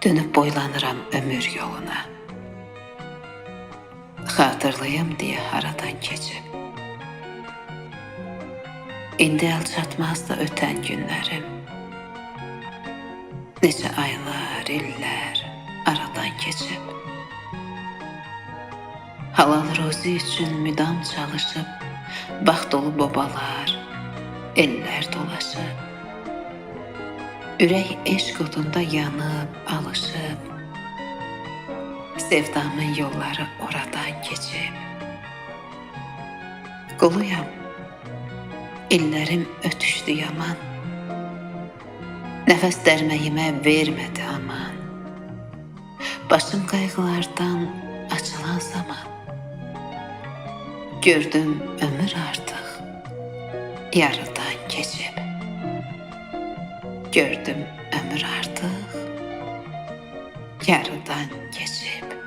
Dönüp boylanıram ömür yoluna. Xatırlayım diye haradan keçib. İndi el çatmaz da ötən günlərim. Neçə aylar, illər aradan keçib. Halal rozi üçün müdam çalışıb, baxt dolu babalar, ellər dolaşıb. Ürək eşq odunda yanıb, alışıb. Sevdamın yolları oradan keçib. Quluyam, illərim ötüşdü yaman. Nəfəs dərməyimə vermədi aman. Başım qayğılardan açılan zaman. Gördüm ömür artıq yarıdan keçib. Gördüm ömür artıq yarıdan keçib.